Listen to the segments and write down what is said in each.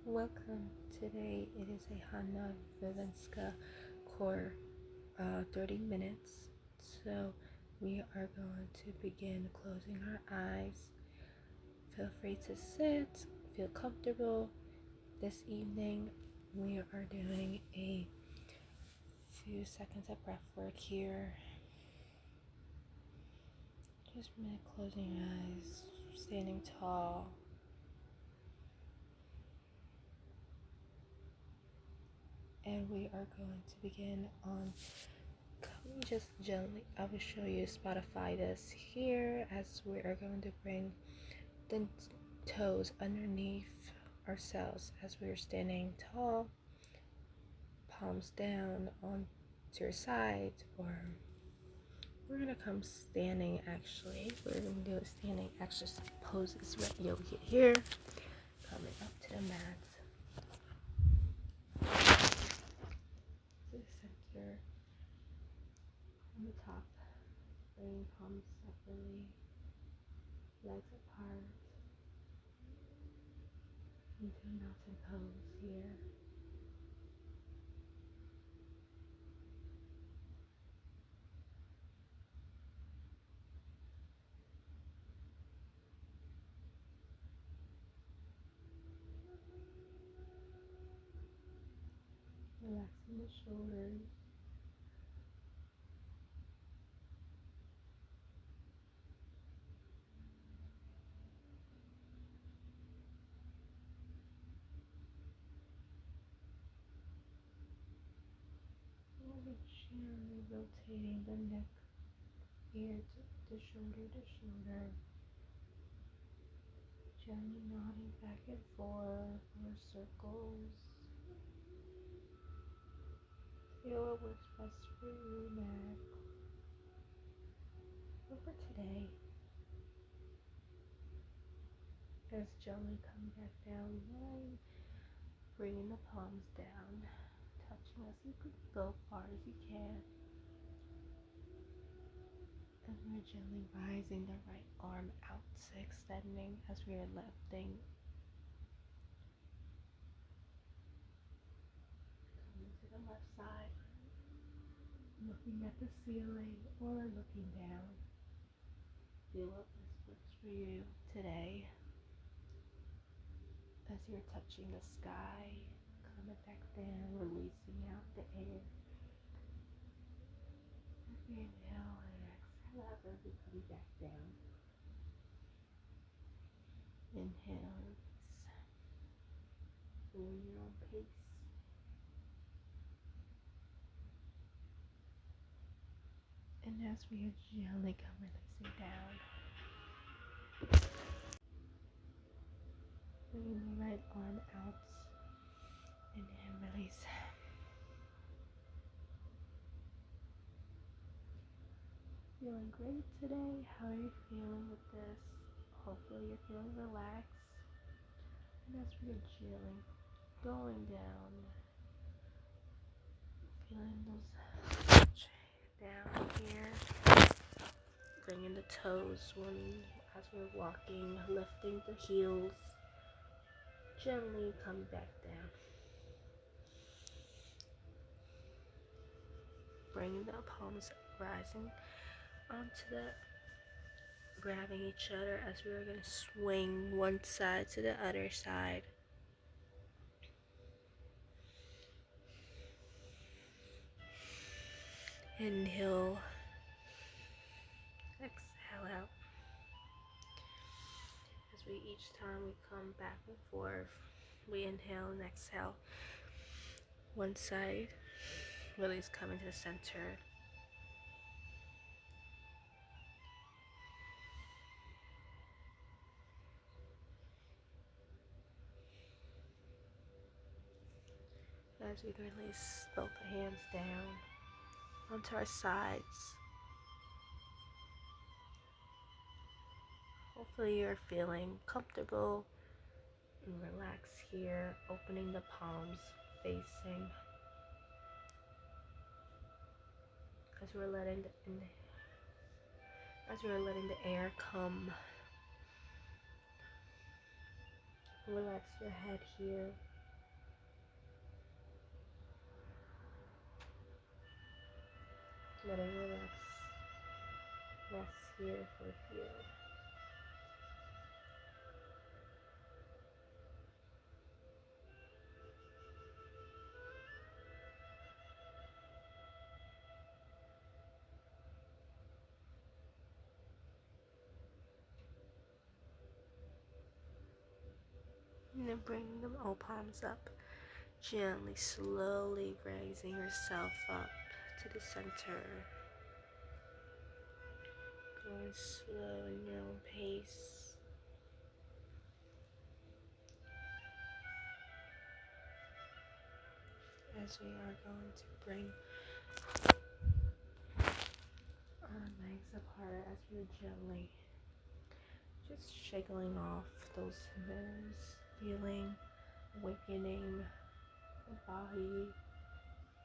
Welcome. Today it is a Hatha Vinyasa core 30 minutes. So we are going to begin closing our eyes. Feel free to sit, feel comfortable. This evening we are doing a few seconds of breath work here. Just a minute, closing your eyes, standing tall. And we are going to begin on just gently. I will show you Spotify this here as we are going to bring the toes underneath ourselves as we are standing tall, palms down on to your side, or we're gonna come standing. Actually, we're gonna do a standing exercise poses right yoga here, coming up to the mat. To the center, on the top, bring palms separately, legs apart, into a mountain pose here. Relaxing the shoulders. Gently rotating the neck, ear to shoulder, gently nodding back and forth or circles. Feel what works best for you next. But for today, just gently come back down, bringing the palms down, touching as you can go far as you can. And we're gently rising the right arm out, extending as we are lifting. Coming to the left side, looking at the ceiling or looking down. Feel what this works for you today. As you're touching the sky, coming back down, releasing out the air. As we inhale and exhale as we come back down. Inhale, release. Go your own pace. And as we gently come releasing down, bringing the right arm out. Inhale, release. Feeling great today? How are you feeling with this? Hopefully you're feeling relaxed. And as we're chilling, going down, feeling those down here, bringing the toes as we're walking, lifting the heels, gently come back down. Bringing the palms rising onto the, grabbing each other as we're going to swing one side to the other side. Inhale, exhale out. As we each time we come back and forth, we inhale and exhale. One side, release, coming to the center. As we release both hands down onto our sides. Hopefully you're feeling comfortable and relaxed here, opening the palms, facing. As we're letting the air come. Relax your head here. Let it relax. Rest here for a few. And then bring the old palms up. Gently, slowly raising yourself up to the center. Going slow in your own pace. As we are going to bring our legs apart as we're gently just shaking off those nerves, feeling awakening the body,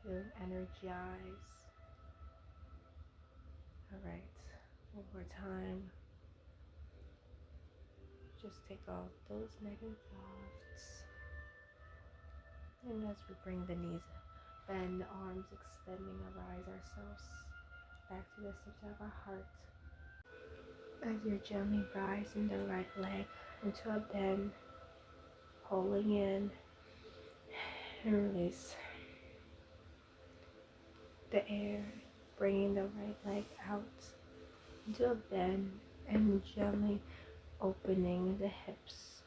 feeling energized. Alright, one more time. Just take off those negative thoughts. And as we bring the knees, bend the arms, extending, arise ourselves back to the center of our heart. As you're gently rising the right leg into a bend, pulling in and release the air, bringing the right leg out into a bend and gently opening the hips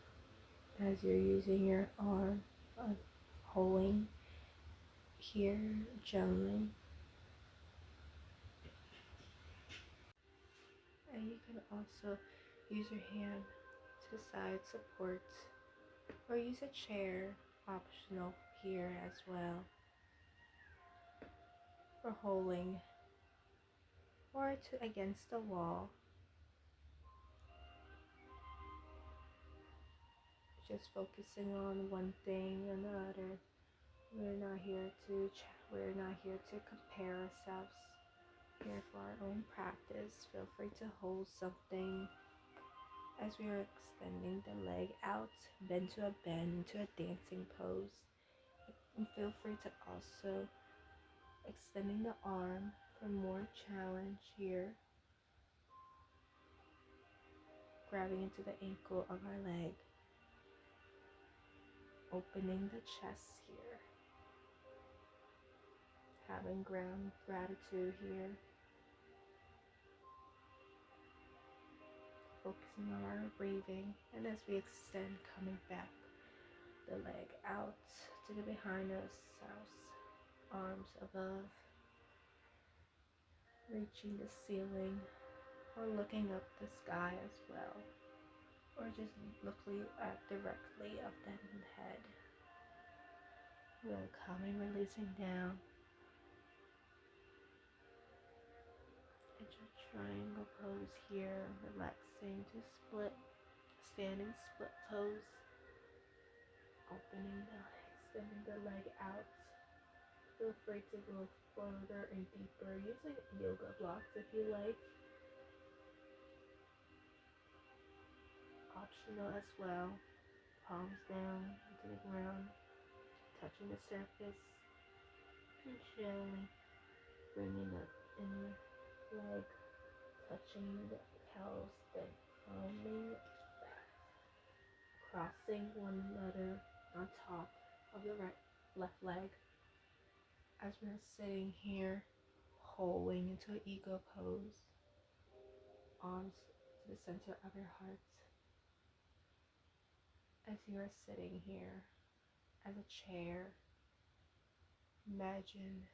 as you're using your arm, holding here gently. And you can also use your hand to side support or use a chair, optional here as well, for holding or to against the wall. Just focusing on one thing or another. We're not here to compare ourselves. Here for our own practice. Feel free to hold something as we are extending the leg out, bend to a dancing pose. And feel free to also extending the arm for more challenge here. Grabbing into the ankle of our leg. Opening the chest here. Having ground gratitude here. Focusing on our breathing. And as we extend, coming back the leg out to the behind us, arms above, reaching the ceiling or looking up the sky as well, or just looking at directly up the head. Then coming, releasing down into a triangle pose here, relaxing to split, standing split pose, opening extending the leg out. Feel free to go further and deeper using yoga blocks if you like. Optional as well. Palms down into the ground, touching the surface, and gently bringing up in the leg, touching the pelvis, then coming back, crossing one another on top of the left leg. As we're sitting here, holding into an ego pose, arms to the center of your heart. As you are sitting here as a chair, imagine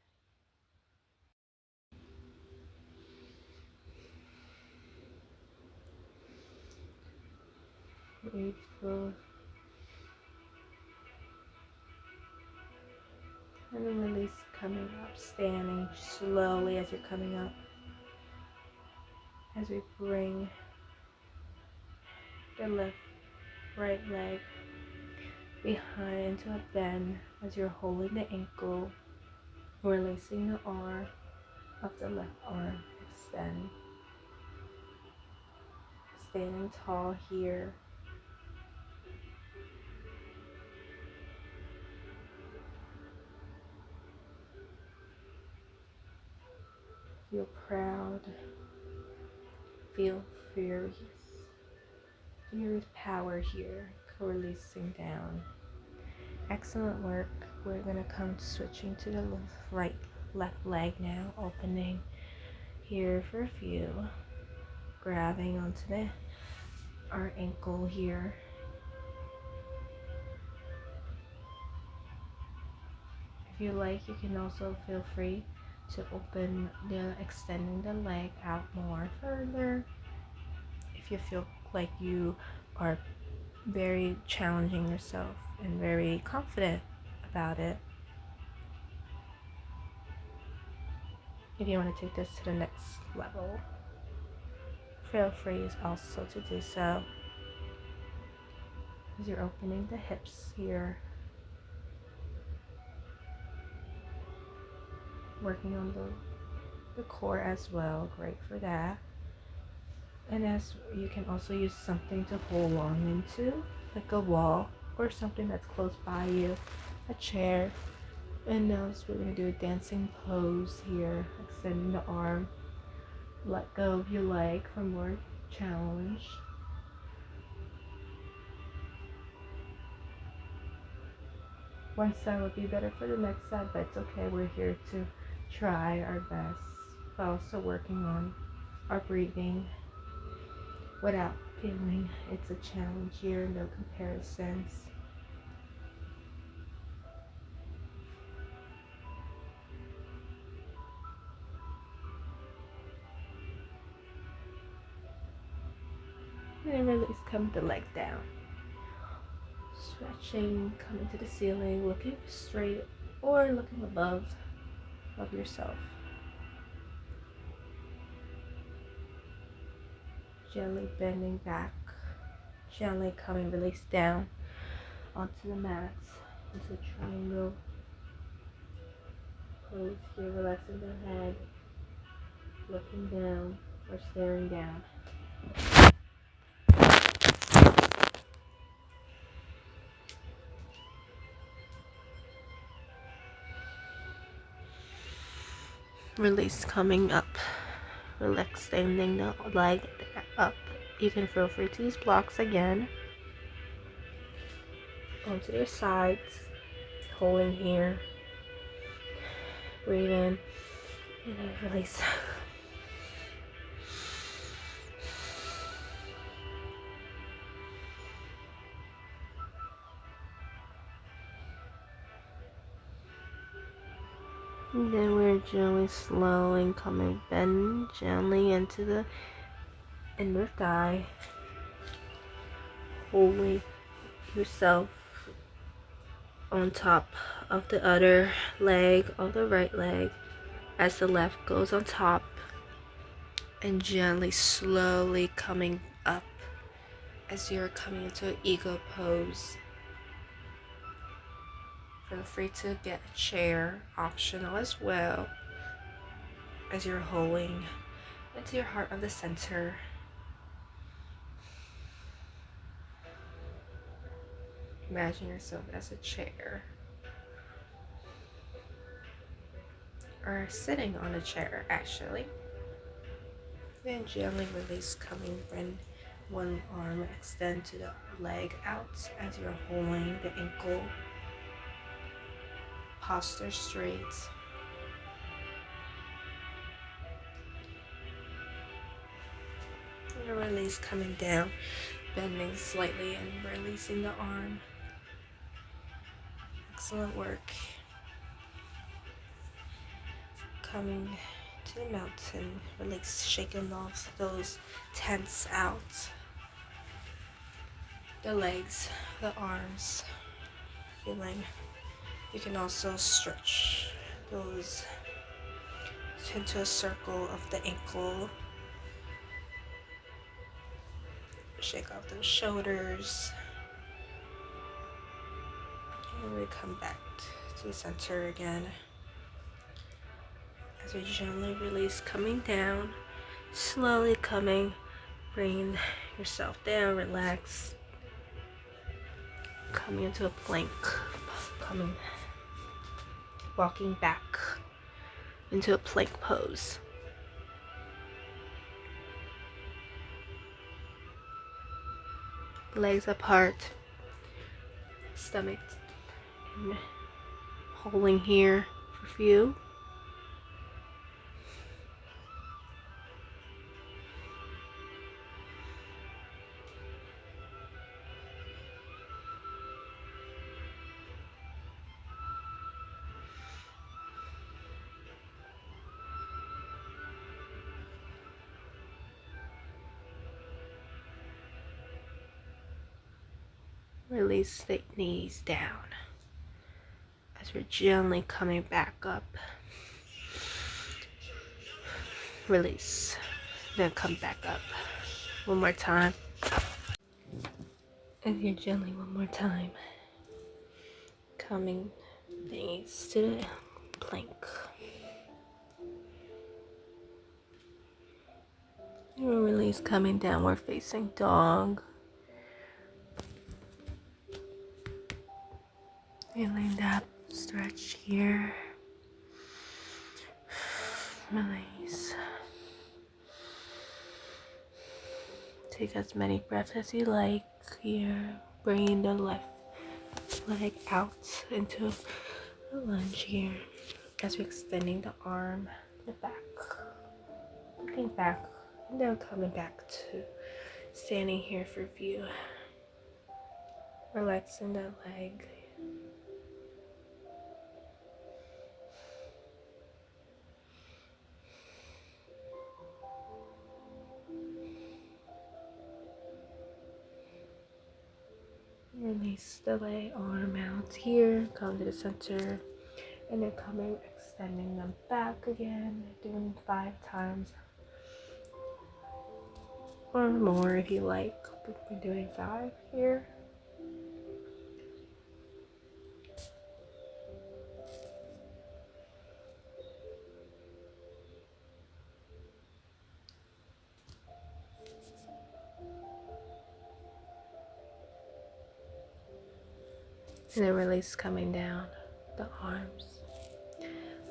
grateful and then release, coming up, standing slowly as you're coming up. As we bring the right leg behind into a bend as you're holding the ankle, releasing the arm of the left arm, extend. Standing tall here. Feel proud. Feel furious. Furious power here. Releasing down. Excellent work. We're gonna come switching to the left leg now. Opening here for a few. Grabbing onto our ankle here. If you like, you can also feel free to extending the leg out more further. If you feel like you are very challenging yourself and very confident about it. If you want to take this to the next level, feel free also to do so. As you're opening the hips here, working on the core as well, great for that. And as you can also use something to hold on into, like a wall or something that's close by you, a chair. And now we're going to do a dancing pose here, extending the arm. Let go of your leg for more challenge. One side would be better for the next side, but it's okay. We're here to try our best, but also working on our breathing without feeling it's a challenge here, no comparisons. And then release, come the leg down. Stretching, coming to the ceiling, looking straight or looking above yourself. Gently bending back, gently coming, release down onto the mats, into a triangle pose here, relaxing the head, looking down or staring down. Release, coming up, relax, extending the leg up. You can feel free to use blocks again. Onto your sides, holding here. Breathe in and then release. And then we're gently slowing, coming, bend gently into the inner thigh, holding yourself on top of the other leg, of the right leg, as the left goes on top, and gently, slowly coming up as you're coming into an ego pose. Feel free to get a chair, optional as well, as you're holding into your heart of the center. Imagine yourself as a chair, or sitting on a chair actually. Then gently release, coming, bend one arm, extend to the leg out as you're holding the ankle. Posture straight. And release, coming down, bending slightly and releasing the arm. Excellent work. Coming to the mountain, release, shaking off those tense out. The legs, the arms, feeling. You can also stretch those into a circle of the ankle. Shake off those shoulders. And we come back to the center again. As we gently release, coming down, slowly coming, bringing yourself down, relax. Coming into a plank, walking back into a plank pose. legs apart, stomach and holding here for a few. Release the knees down as we're gently coming back up. Release, then come back up. One more time. And here gently one more time. Coming knees to the plank. And we'll release, coming downward facing dog. Feeling that stretch here. Release. Take as many breaths as you like here. Bringing the left leg out into a lunge here. As we're extending the arm, the back. Looking back, and then coming back to standing here for view. Relaxing that leg. Release the leg, arm out here, come to the center, and then coming, extending them back again, doing 5 times or more if you like. We're doing 5 here. And then release, coming down the arms.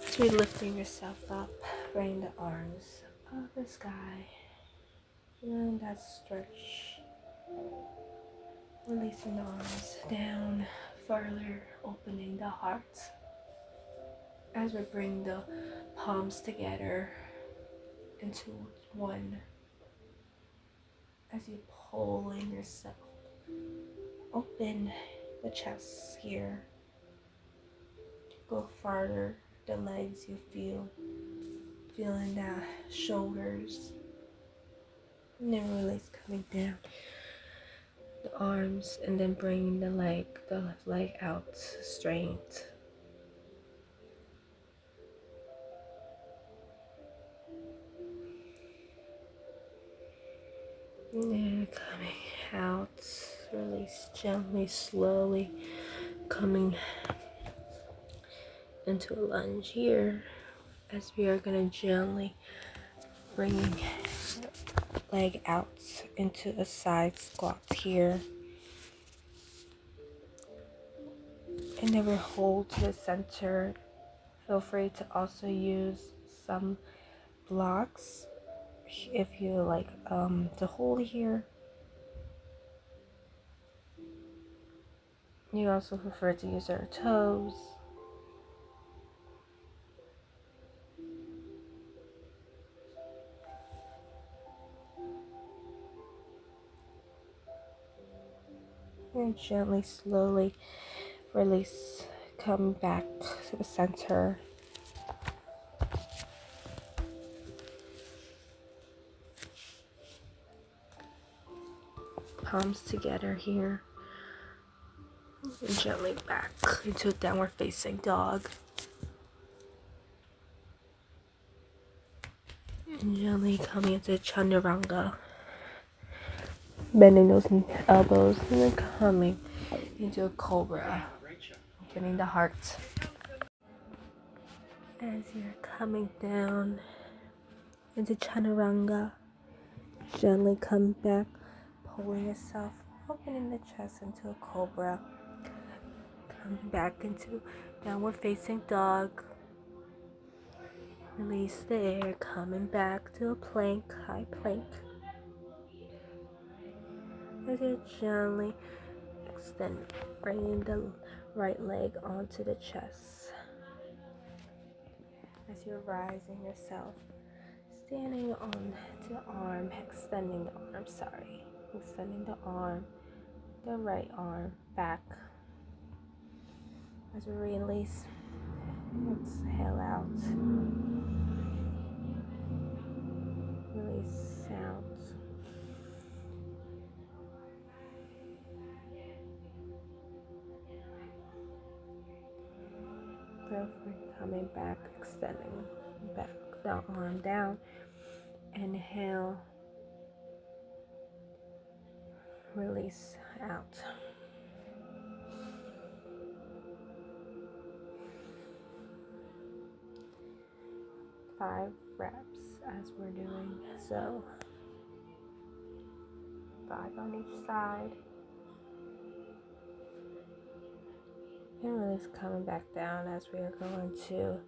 As we're lifting yourself up, bring the arms up the sky. And that stretch. Releasing the arms down further, opening the heart. As we bring the palms together into one. As you pull in yourself. Open the chest here. Go farther, the legs you feel. Feeling the shoulders. And then release, coming down. The arms, and then bringing the left leg out straight. And then coming out, release gently, slowly, coming into a lunge here, as we are going to gently bringing leg out into a side squat here. And never hold to the center. Feel free to also use some blocks if you like to hold here. You also prefer to use our toes. And gently, slowly release, come back to the center. Palms together here. And gently back into downward facing dog. And gently coming into chaturanga. Bending those elbows and then coming into a cobra. Opening the heart. As you're coming down into chaturanga, gently come back, pulling yourself, opening the chest into a cobra. Coming back into downward facing dog. Release the air, coming back to a plank, high plank. as you gently extend, bringing the right leg onto the chest. As you're rising yourself, standing on the arm, extending the arm, the right arm back. As you release, exhale out, release out. Feel free coming back, extending back the arm down. Inhale, release out. 5 reps as we're doing so. 5 on each side. And release, coming back down as we are going to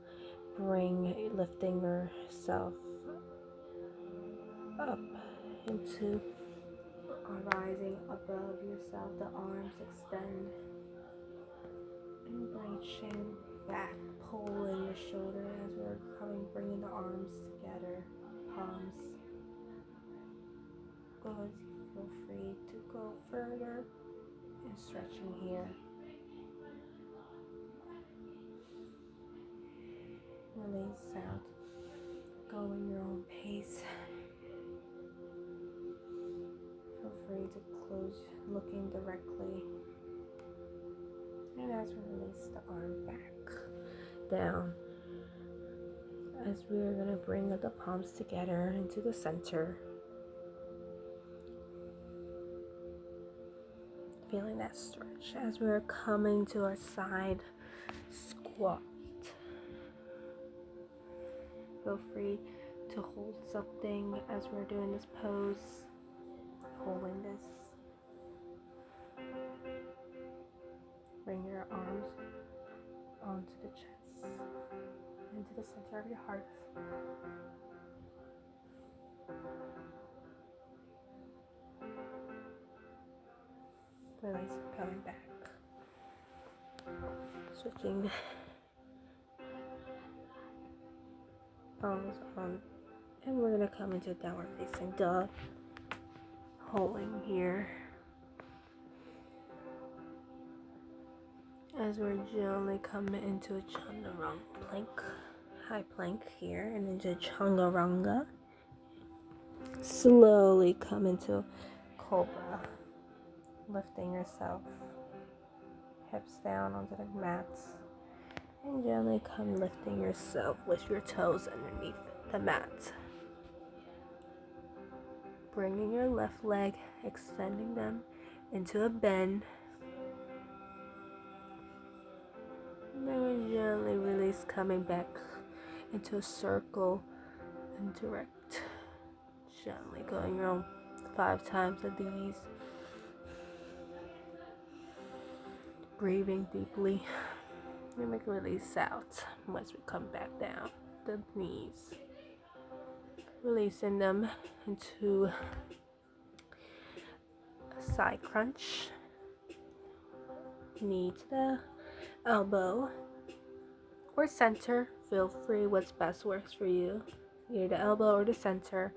lifting yourself up into rising above yourself. The arms extend and reaching back, pulling your shoulder as we're bringing the arms together, palms. Good. Feel free to go further and stretching here. Release out. Go in your own pace. Feel free to close, looking directly. And as we release the arm back down, as we're going to bring the palms together into the center. Feeling that stretch as we're coming to our side squat. Feel free to hold something as we're doing this pose, holding this. Bring your arms onto the chest, into the center of your heart. Release, coming back. Switching palms on, and we're going to come into downward facing dog. Holding here. As we're gently coming into a chaturanga plank, high plank here, and into chaturanga. Slowly come into cobra, lifting yourself, hips down onto the mats, and gently come lifting yourself with your toes underneath the mat. Bringing your left leg, extending them into a bend. And then we gently release, coming back into a circle and direct. Gently going around 5 times of these. Breathing deeply. And make a release out once we come back down the knees. Releasing them into a side crunch. Knee to the elbow or center. Feel free, what's best works for you. Either the elbow or the center.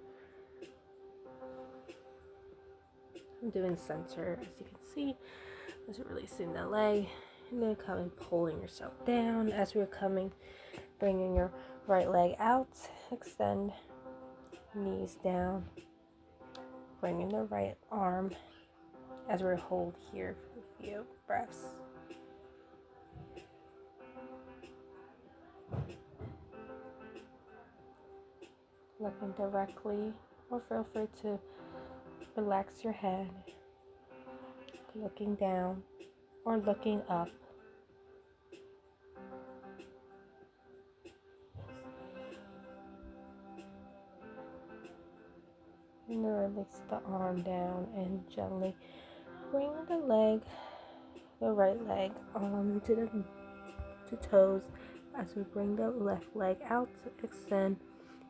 I'm doing center, as you can see. As we're releasing the leg, and then coming, pulling yourself down. As we're coming, bringing your right leg out, extend, knees down, bringing the right arm as we hold here for a few breaths. Looking directly, or feel free to relax your head, looking down or looking up. And then release the arm down and gently bring the right leg onto the toes as we bring the left leg out to extend,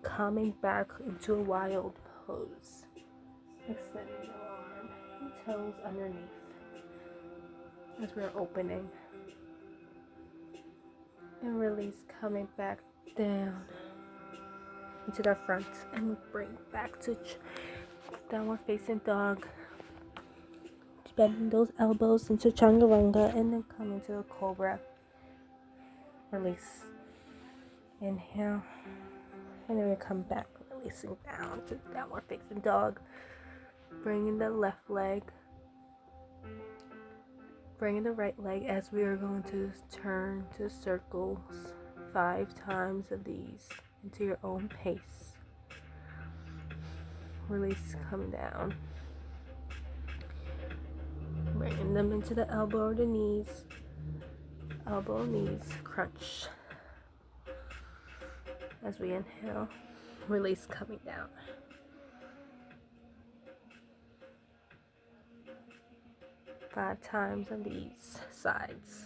coming back into a wild pose. Extending the arm and toes underneath as we're opening. And release, coming back down into the front and bring back to downward facing dog. Bending those elbows into chaturanga and then coming to a cobra. Release. Inhale. And then we come back, releasing down to downward facing dog. Bringing the left leg. Bringing the right leg as we are going to turn to circles 5 times of these into your own pace. Release, come down. Bringing them into the elbow or the knees. Elbow, knees, crunch. As we inhale, release, coming down. Five times on these sides.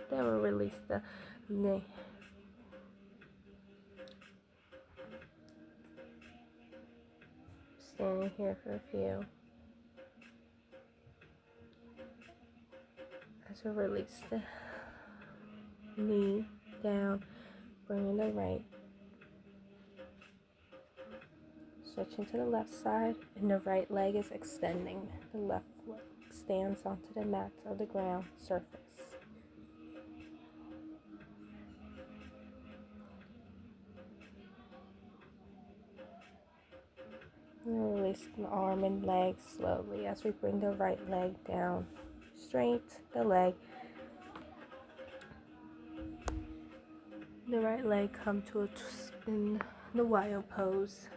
Then we'll release the knee. Standing here for a few. As we release the knee down, bringing the right. Switching to the left side, and the right leg is extending. The left leg stands onto the mat or the ground surface. And release the arm and leg slowly as we bring the right leg down. Straight the leg. The right leg come to a twist in the wild pose.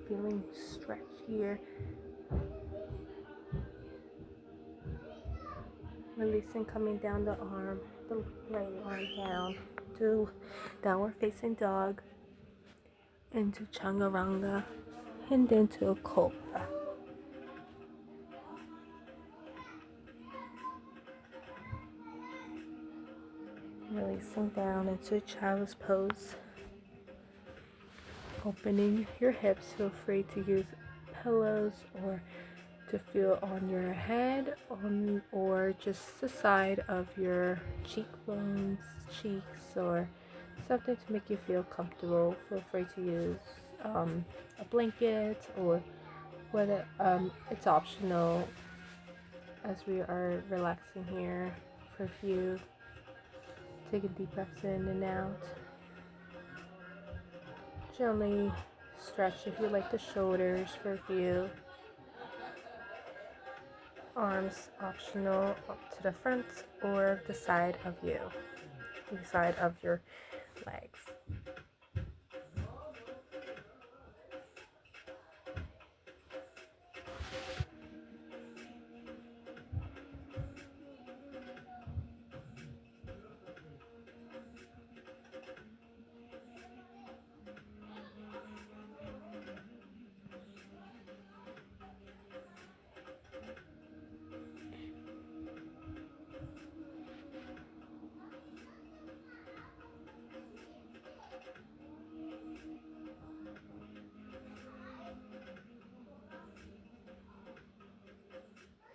Feeling stretch here. Releasing, coming down the arm, the right arm down to downward facing dog, into chaturanga, and then to a cobra. Releasing down into a child's pose. Opening your hips, feel free to use pillows or to feel on your head or just the side of your cheekbones, cheeks, or something to make you feel comfortable. Feel free to use a blanket or whether it's optional as we are relaxing here for a few. Take a deep breath in and out. Gently stretch if you like the shoulders for a few. Arms optional up to the front or the side of you, the side of your legs.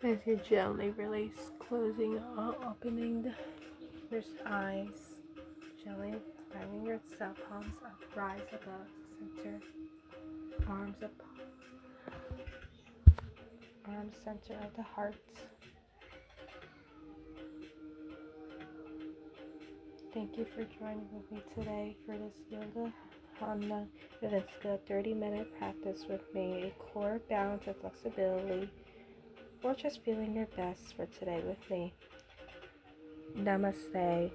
As you gently release, closing or opening your eyes, gently bringing yourself palms up, rise above the center, arms up, arms center of the heart. Thank you for joining with me today for this yoga Hatha Vinyasa 30-minute practice with me, a core balance and flexibility, or just feeling your best for today with me. Namaste.